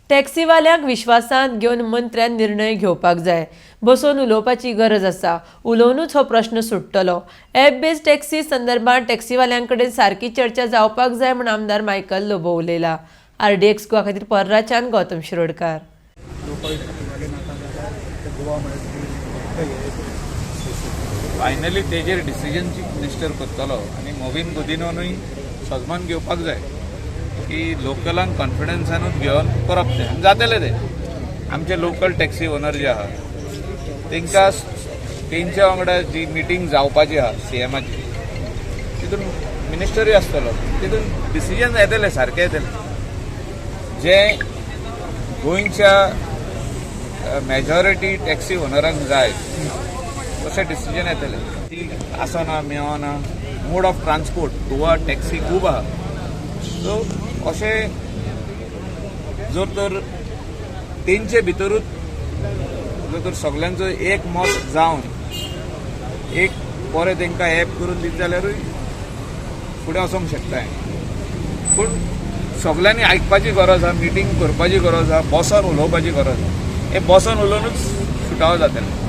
टॅक्सीवाल्यांक विश्वासांत घेवन मंत्र्यान निर्णय घेवपाक जाय. बसून उलोवपाची गरज आसा. उलोवनूच हो प्रश्न सुट्टलो. ॲप बेस्ड टॅक्सी संदर्भात टॅक्सीवाल्यांक कडेन सारकी चर्चा जावपाक जाय म्हूण आमदार मायकल लोबो उलयला. RDX गोवा खातीर पर्राच्यान गौतम शिरोडकार. फायनली तेजेर डिसिजन चीफ मिनिस्टर करतलो आनी मोविन गुदिनूय सजमान घेवपाक जाय की लोकलांक कॉन्फिडन्सानूच घेवन करप तें आनी जातलें तें. आमचे लोकल टॅक्सी ओनर जे आहा तांकां तेंच्या वांगडा जी मिटींग जावपाची आहा CMची तितून मिनिस्टरूय आसतलो, तितून डिसिजन येतलें सारकें येतलें. जे गोंयच्या मेजॉरिटी टॅक्सी ओनरांक जाय तशें डिसिजन येतलें. ती आसना मेळना मोड ऑफ ट्रान्सपोर्ट गोवा टॅक्सी खूब आहा. सो अशें जर तर तेंचे भितरूच जर तर सगळ्यांचो एक मत जावन एक बरें तांकां ॲप करून दित जाल्यारूय फुडें वचोंक शकताय. पूण सगळ्यांनी आयकपाची गरज आहा, मिटींग करपाची गरज आहा, बसून उलोवपाची गरज आहा. हे बसून उलोवनूच सुटावो जातलें.